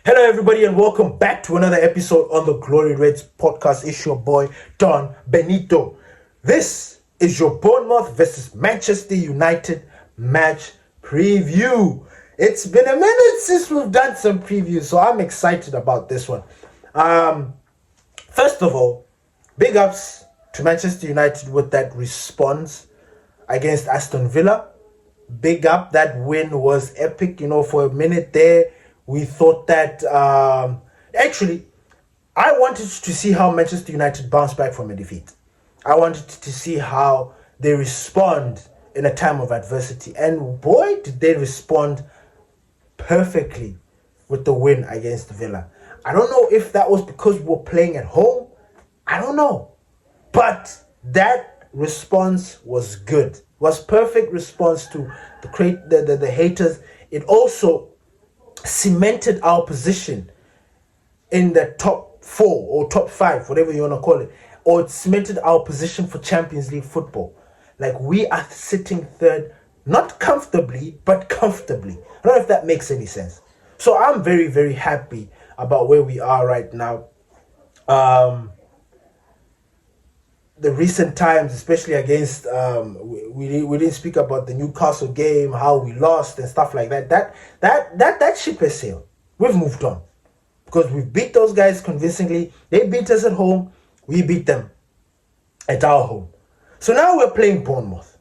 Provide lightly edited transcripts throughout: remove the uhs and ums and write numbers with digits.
Hello, everybody, and welcome back to another episode on the Glory Reds podcast. It's your boy, Don Benito. This is your Bournemouth vs Manchester United match preview. It's been a minute since we've done some previews, so I'm excited about this one. First of all, big ups to Manchester United with that response against Aston Villa. Big up, that win was epic. For a minute there, we thought that actually, I wanted to see how Manchester United bounce back from a defeat. I wanted to see how they respond in a time of adversity. And boy, did they respond perfectly with the win against Villa. I don't know if that was because we were playing at home. I don't know. But that response was good. Was perfect response to the haters. It also cemented our position in the top 4 or top 5, whatever you want to call it, or it cemented our position for Champions League football. Like, we are sitting third, not comfortably, but comfortably. I don't know if that makes any sense. So I'm very, very happy about where we are right now. The recent times, especially against, we didn't speak about the Newcastle game, how we lost and stuff like that. That ship has sailed. We've moved on because we beat those guys convincingly. They beat us at home. We beat them at our home. So now we're playing Bournemouth.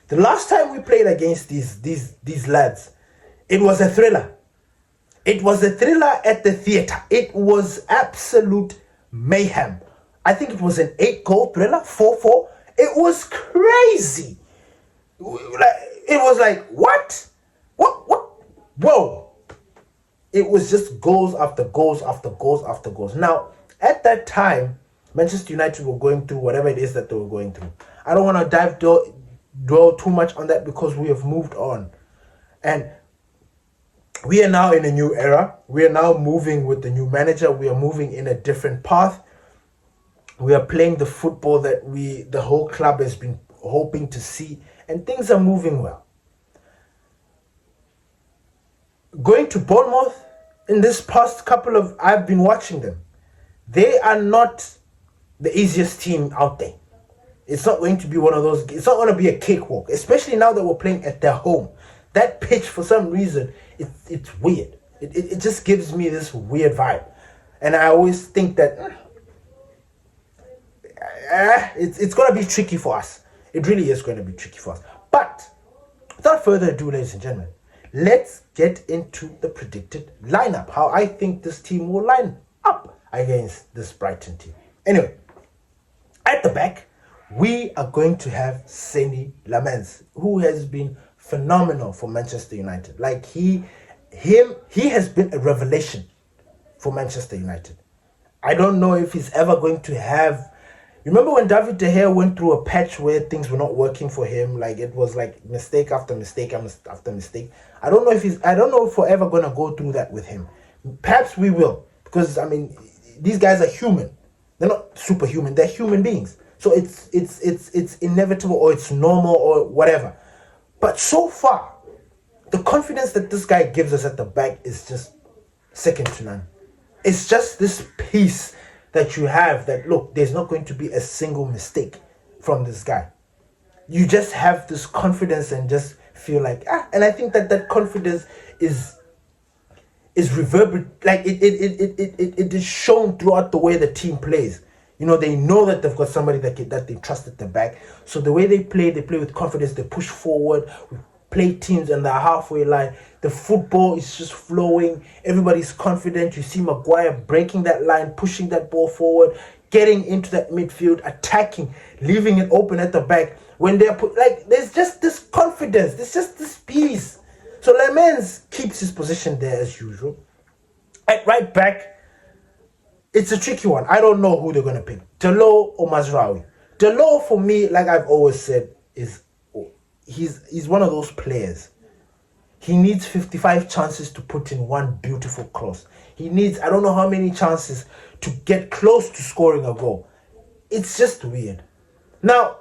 The last time we played against these lads, it was a thriller. It was a thriller at the theater. It was absolute mayhem. I think it was an 8-goal thriller, 4-4. It was crazy. It was like, what? What? Whoa. It was just goals after goals after goals after goals. Now, at that time, Manchester United were going through whatever it is that they were going through. I don't want to dwell too much on that because we have moved on. And we are now in a new era. We are now moving with the new manager. We are moving in a different path. We are playing the football that the whole club has been hoping to see, and things are moving well. Going to Bournemouth, in this past I've been watching them. They are not the easiest team out there. It's not going to be one of those, it's not going to be a cakewalk, especially now that we're playing at their home. That pitch, for some reason, it's weird. It just gives me this weird vibe. And I always think that it's going to be tricky for us. It really is going to be tricky for us. But without further ado, ladies and gentlemen, let's get into the predicted lineup. How I think this team will line up against this Brighton team. Anyway, at the back, we are going to have Lammens, who has been phenomenal for Manchester United. Like, he has been a revelation for Manchester United. I don't know if he's ever going to have. Remember when David De Gea went through a patch where things were not working for him? Like, it was like mistake after mistake after mistake. I don't know if we're ever gonna go through that with him. Perhaps we will, because these guys are human. They're not superhuman. They're human beings. So it's inevitable, or it's normal, or whatever. But so far, the confidence that this guy gives us at the back is just second to none. It's just this peace that you have that, look, there's not going to be a single mistake from this guy. You just have this confidence and just feel like, and I think that confidence is reverberant, like it is shown throughout the way the team plays. They know that they've got somebody that they trust at the back. So the way they play with confidence, they push forward. We play teams on the halfway line. The football is just flowing. Everybody's confident. You see Maguire breaking that line, pushing that ball forward, getting into that midfield, attacking, leaving it open at the back. When they're there's just this confidence. There's just this peace. So Lammens keeps his position there as usual. At right back, it's a tricky one. I don't know who they're going to pick. Dalot or Mazraoui. Dalot, for me, like I've always said, he's one of those players. He needs 55 chances to put in one beautiful cross. He needs, I don't know how many chances to get close to scoring a goal. It's just weird. Now,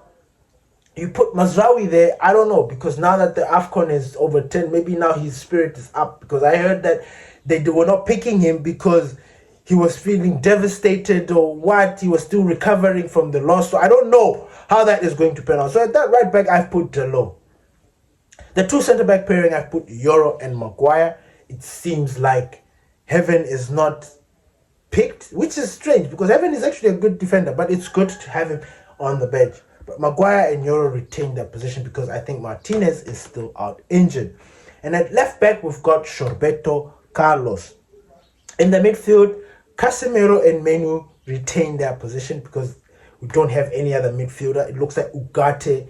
you put Mazraoui there, I don't know, because now that the AFCON is over 10, maybe now his spirit is up, because I heard that they were not picking him because he was feeling devastated or what. He was still recovering from the loss. So I don't know how that is going to pan out. So at that right back, I've put Dalot. The two centre-back pairing, I've put Yoro and Maguire. It seems like Heaven is not picked, which is strange because Heaven is actually a good defender, but it's good to have him on the bench. But Maguire and Yoro retain their position because I think Martinez is still out injured. And at left back, we've got Shorbeto Carlos. In the midfield, Casemiro and Mainoo retain their position because we don't have any other midfielder. It looks like Ugarte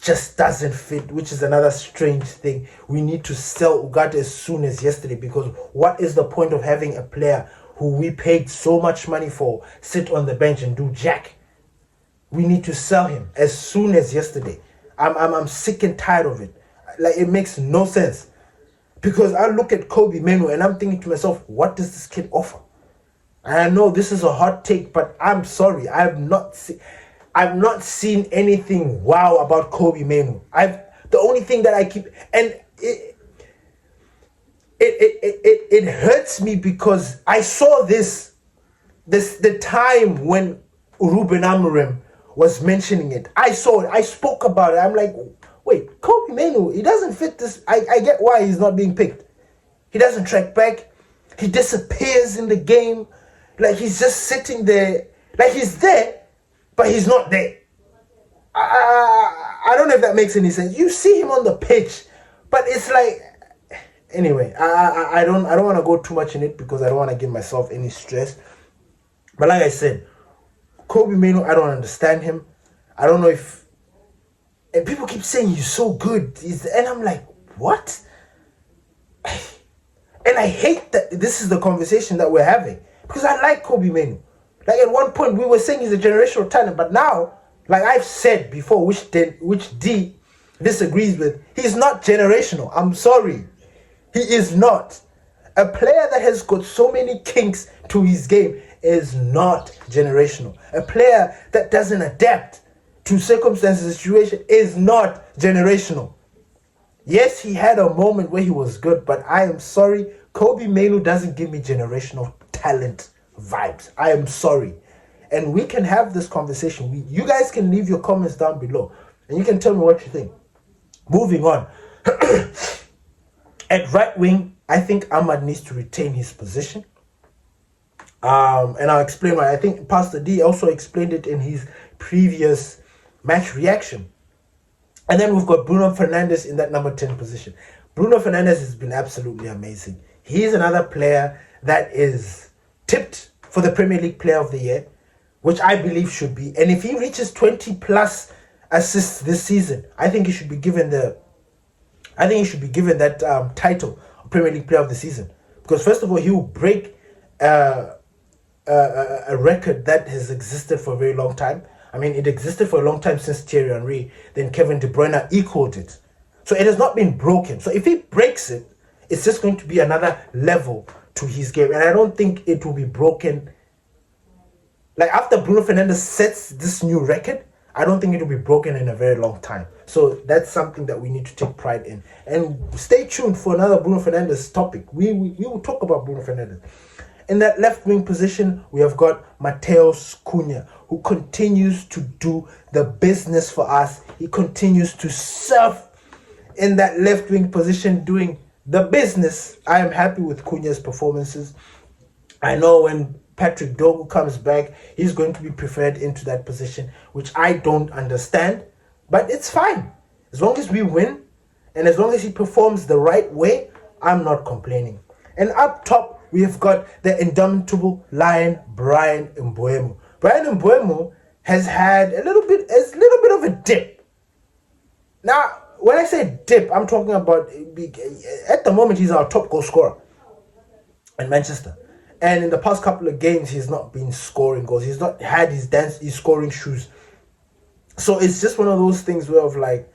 just doesn't fit, which is another strange thing. We need to sell Ugarte as soon as yesterday because what is the point of having a player who we paid so much money for sit on the bench and do jack? We need to sell him as soon as yesterday. I'm sick and tired of it. Like, it makes no sense. Because I look at Kobe Mainoo and I'm thinking to myself, what does this kid offer? And I know this is a hot take, but I'm sorry. I've not seen anything wow about Kobe Mainoo. The only thing that I keep, and it hurts me because I saw the time when Ruben Amorim was mentioning it. I saw it. I spoke about it. I'm like, wait, Kobe Mainoo, he doesn't fit this. I get why he's not being picked. He doesn't track back. He disappears in the game. Like, he's just sitting there. Like, he's there, but he's not there. I don't know if that makes any sense. You see him on the pitch, but it's like, anyway, I don't want to go too much in it because I don't want to give myself any stress. But like I said, Kobe Mainoo, I don't understand him. I don't know if, and people keep saying he's so good. And I'm like, what? And I hate that this is the conversation that we're having because I like Kobe Mainoo. Like, at one point we were saying he's a generational talent, but now, like I've said before, which D disagrees with, he's not generational. I'm sorry. He is not. A player that has got so many kinks to his game is not generational. A player that doesn't adapt to circumstances, situation is not generational. Yes, he had a moment where he was good, but I am sorry, Kobe Mainoo doesn't give me generational talent vibes. I am sorry. And we can have this conversation. You guys can leave your comments down below and you can tell me what you think. Moving on. At right wing, I think Ahmad needs to retain his position. And I'll explain why. I think Pastor D also explained it in his previous match reaction. And then we've got Bruno Fernandes in that number 10 position. Bruno Fernandes has been absolutely amazing. He's another player that is tipped for the Premier League Player of the Year, which I believe should be. And if he reaches 20 plus assists this season, I think he should be given that title of Premier League Player of the Season. Because first of all, he will break a record that has existed for a very long time. I mean, it existed for a long time since Thierry Henry. Then Kevin De Bruyne equaled it. So it has not been broken. So if he breaks it, it's just going to be another level to his game. And I don't think it will be broken. Like, after Bruno Fernandes sets this new record, I don't think it will be broken in a very long time. So that's something that we need to take pride in. And stay tuned for another Bruno Fernandes topic. We will talk about Bruno Fernandes. In that left wing position, we have got Matheus Cunha, who continues to do the business for us. He continues to surf in that left wing position, doing the business. I am happy with Cunha's performances. I know when Patrick Dogu comes back, he's going to be preferred into that position, which I don't understand, but it's fine. As long as we win, and as long as he performs the right way, I'm not complaining. And up top, we have got the indomitable lion, Bryan Mbeumo. Bryan Mbeumo has had a little bit of a dip. Now, when I say dip, I'm talking about, at the moment, he's our top goal scorer in Manchester. And in the past couple of games, he's not been scoring goals. He's not had his scoring shoes. So it's just one of those things where, of like,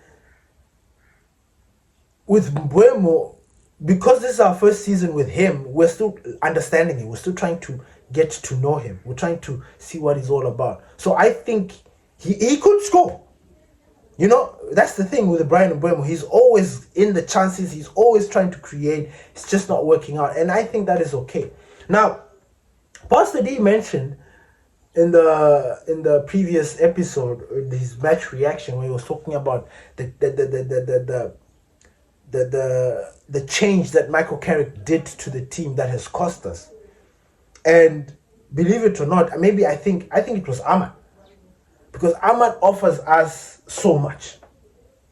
with Mbeumo, because this is our first season with him, we're still understanding him. We're still trying to get to know him. We're trying to see what he's all about. So I think he could score. You know, that's the thing with Brian Mbeumo. He's always in the chances. He's always trying to create. It's just not working out. And I think that is okay. Now, Pastor D mentioned in the previous episode, his match reaction, when he was talking about the change that Michael Carrick did to the team that has cost us. And believe it or not, maybe I think it was Ahmad. Because Ahmad offers us so much.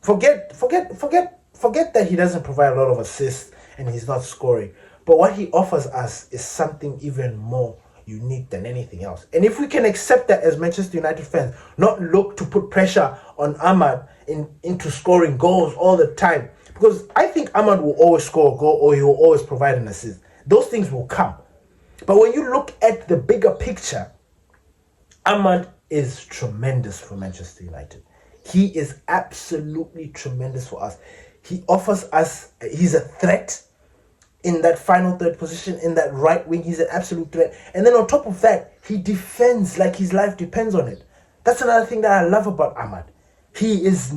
Forget that he doesn't provide a lot of assists and he's not scoring. But what he offers us is something even more unique than anything else. And if we can accept that as Manchester United fans, not look to put pressure on Ahmad into scoring goals all the time. Because I think Ahmad will always score a goal or he will always provide an assist. Those things will come. But when you look at the bigger picture, Ahmad is tremendous for Manchester United. He is absolutely tremendous for us. He offers us, he's a threat in that final third position, in that right wing. He's an absolute threat. And then on top of that, he defends like his life depends on it. That's another thing that I love about Ahmad. He is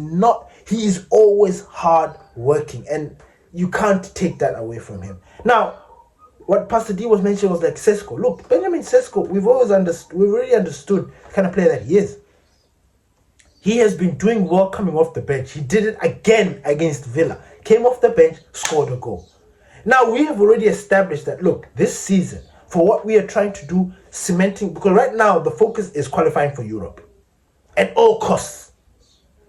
always hard working, and you can't take that away from him. Now, what Pastor D was mentioning was like Sesko. Look, Benjamin Sesko, we've already understood the kind of player that he is. He has been doing well coming off the bench. He did it again against Villa. Came off the bench, scored a goal. Now, we have already established that, look, this season, for what we are trying to do, cementing, because right now the focus is qualifying for Europe. At all costs.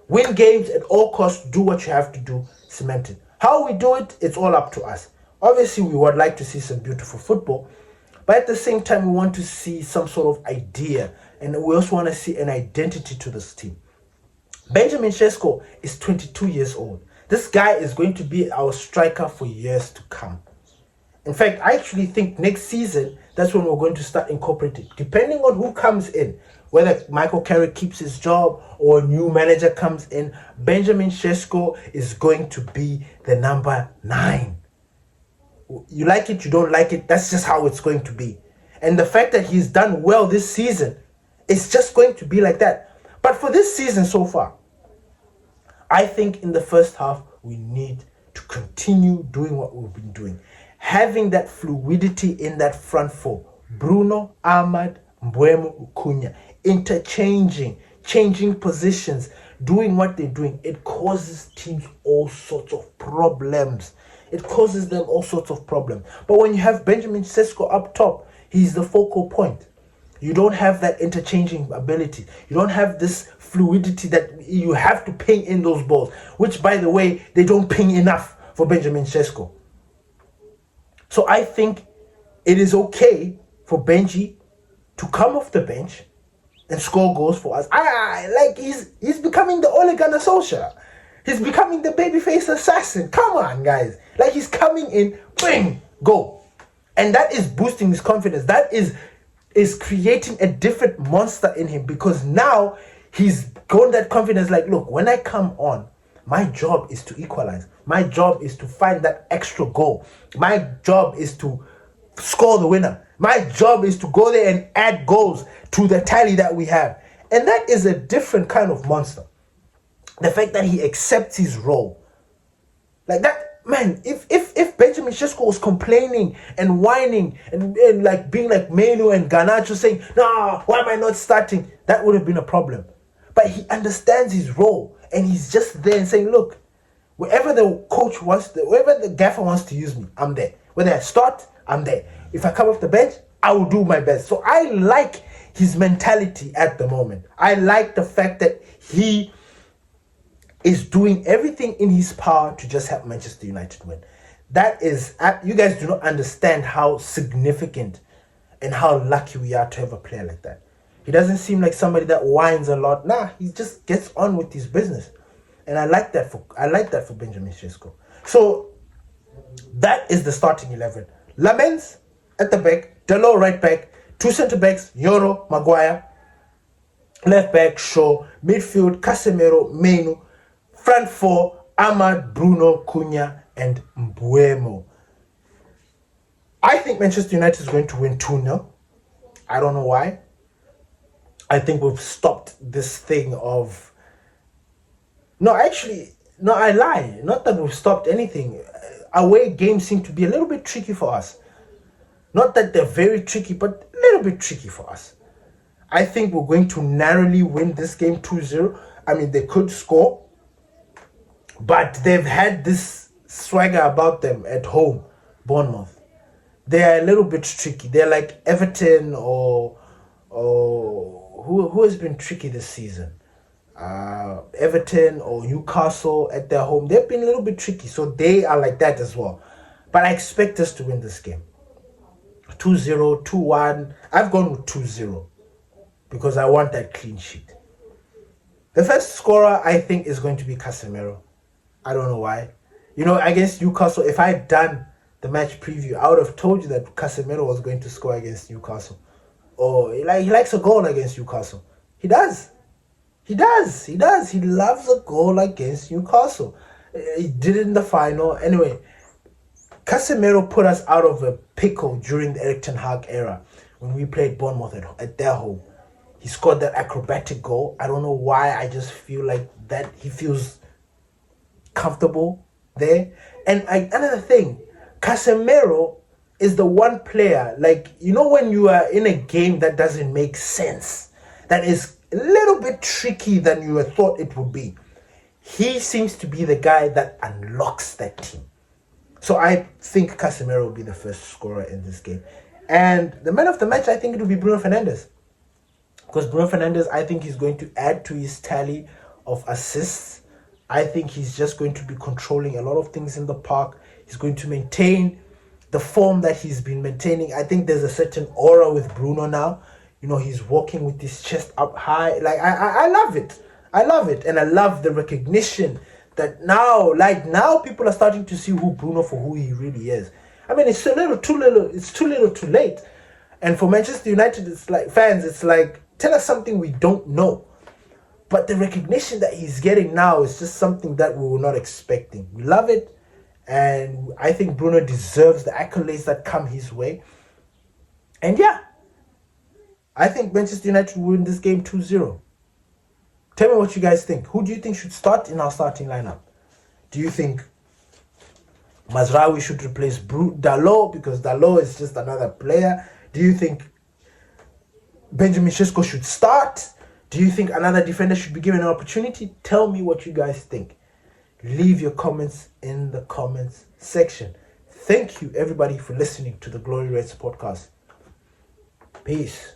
Win games at all costs, do what you have to do, cement it. How we do it, it's all up to us. Obviously, we would like to see some beautiful football, but at the same time, we want to see some sort of idea, and we also want to see an identity to this team. Benjamin Sesko is 22 years old. This guy is going to be our striker for years to come. In fact, I actually think next season, that's when we're going to start incorporating, depending on who comes in, whether Michael Carrick keeps his job or a new manager comes in, Benjamin Sesko is going to be the number 9. You like it, you don't like it, that's just how it's going to be. And the fact that he's done well this season, it's just going to be like that. But for this season so far, I think in the first half, we need to continue doing what we've been doing. Having that fluidity in that front four. Bruno, Ahmad, Mbeumo, Cunha. Interchanging, changing positions, doing what they're doing. It causes teams all sorts of problems. It causes them all sorts of problems. But when you have Benjamin Sesko up top, he's the focal point. You don't have that interchanging ability. You don't have this fluidity that you have to ping in those balls, which, by the way, they don't ping enough for Benjamin Sesko. So I think it is okay for Benji to come off the bench and score goals for us. Like he's becoming the Ole Gunnar Solskjaer. He's becoming the babyface assassin. Come on, guys. Like he's coming in, bang, go. And that is boosting his confidence. That is creating a different monster in him, because now he's got that confidence. Like, look, when I come on, my job is to equalize. My job is to find that extra goal. My job is to score the winner. My job is to go there and add goals to the tally that we have. And that is a different kind of monster. The fact that he accepts his role. Like that, man, if Benjamin Sesko was complaining and whining and like being like Mainoo and Garnacho saying, nah, why am I not starting? That would have been a problem. But he understands his role and he's just there and saying, look, wherever the coach wants, wherever the gaffer wants to use me, I'm there. Whether I start, I'm there. If I come off the bench, I will do my best. So I like his mentality at the moment. I like the fact that he is doing everything in his power to just help Manchester United win. That is, you guys do not understand how significant and how lucky we are to have a player like that. He doesn't seem like somebody that whines a lot. Nah, he just gets on with his business. And I like that for Benjamin Sesko. So that is the starting 11. Lammens at the back, Dalot right back, 2 centre backs, Yoro, Maguire, left back, Shaw, midfield, Casemiro, Mainoo, front 4, Ahmad, Bruno, Cunha, and Mbeumo. I think Manchester United is going to win 2-0. I don't know why. I think we've stopped this thing of No, actually, no, I lie. Not that we've stopped anything. Away games seem to be a little bit tricky for us. Not that they're very tricky, but a little bit tricky for us. I think we're going to narrowly win this game 2-0. I mean, they could score, but they've had this swagger about them at home, Bournemouth. They are a little bit tricky. They're like Everton or who has been tricky this season? Everton or Newcastle at their home. They've been a little bit tricky, so they are like that as well. But I expect us to win this game. 2-0, 2-1. I've gone with 2-0 because I want that clean sheet. The first scorer, I think, is going to be Casemiro. I don't know why. You know, against Newcastle, if I had done the match preview, I would have told you that Casemiro was going to score against Newcastle. Or he likes a goal against Newcastle. He does. He does. He does. He loves a goal against Newcastle. He did it in the final. Anyway, Casemiro put us out of a pickle during the Erik ten Hag era when we played Bournemouth at their home. He scored that acrobatic goal. I don't know why. I just feel like that he feels comfortable there. And another thing, Casemiro is the one player, like, you know, when you are in a game that doesn't make sense, that is a little bit tricky than you thought it would be. He seems to be the guy that unlocks that team. So I think Casemiro will be the first scorer in this game. And the man of the match, I think it will be Bruno Fernandes. Because Bruno Fernandes, I think he's going to add to his tally of assists. I think he's just going to be controlling a lot of things in the park. He's going to maintain the form that he's been maintaining. I think there's a certain aura with Bruno now. You know, he's walking with his chest up high. Like, I love it. I love it. And I love the recognition that now people are starting to see who Bruno for who he really is. I mean, it's too little too late. And for Manchester United, it's like, fans, it's like, tell us something we don't know. But the recognition that he's getting now is just something that we were not expecting. We love it. And I think Bruno deserves the accolades that come his way. And yeah, I think Manchester United will win this game 2-0. Tell me what you guys think. Who do you think should start in our starting lineup? Do you think Mazraoui should replace Dalot because Dalot is just another player? Do you think Benjamin Sesko should start? Do you think another defender should be given an opportunity? Tell me what you guys think. Leave your comments in the comments section. Thank you, everybody, for listening to the Glory Reds podcast. Peace.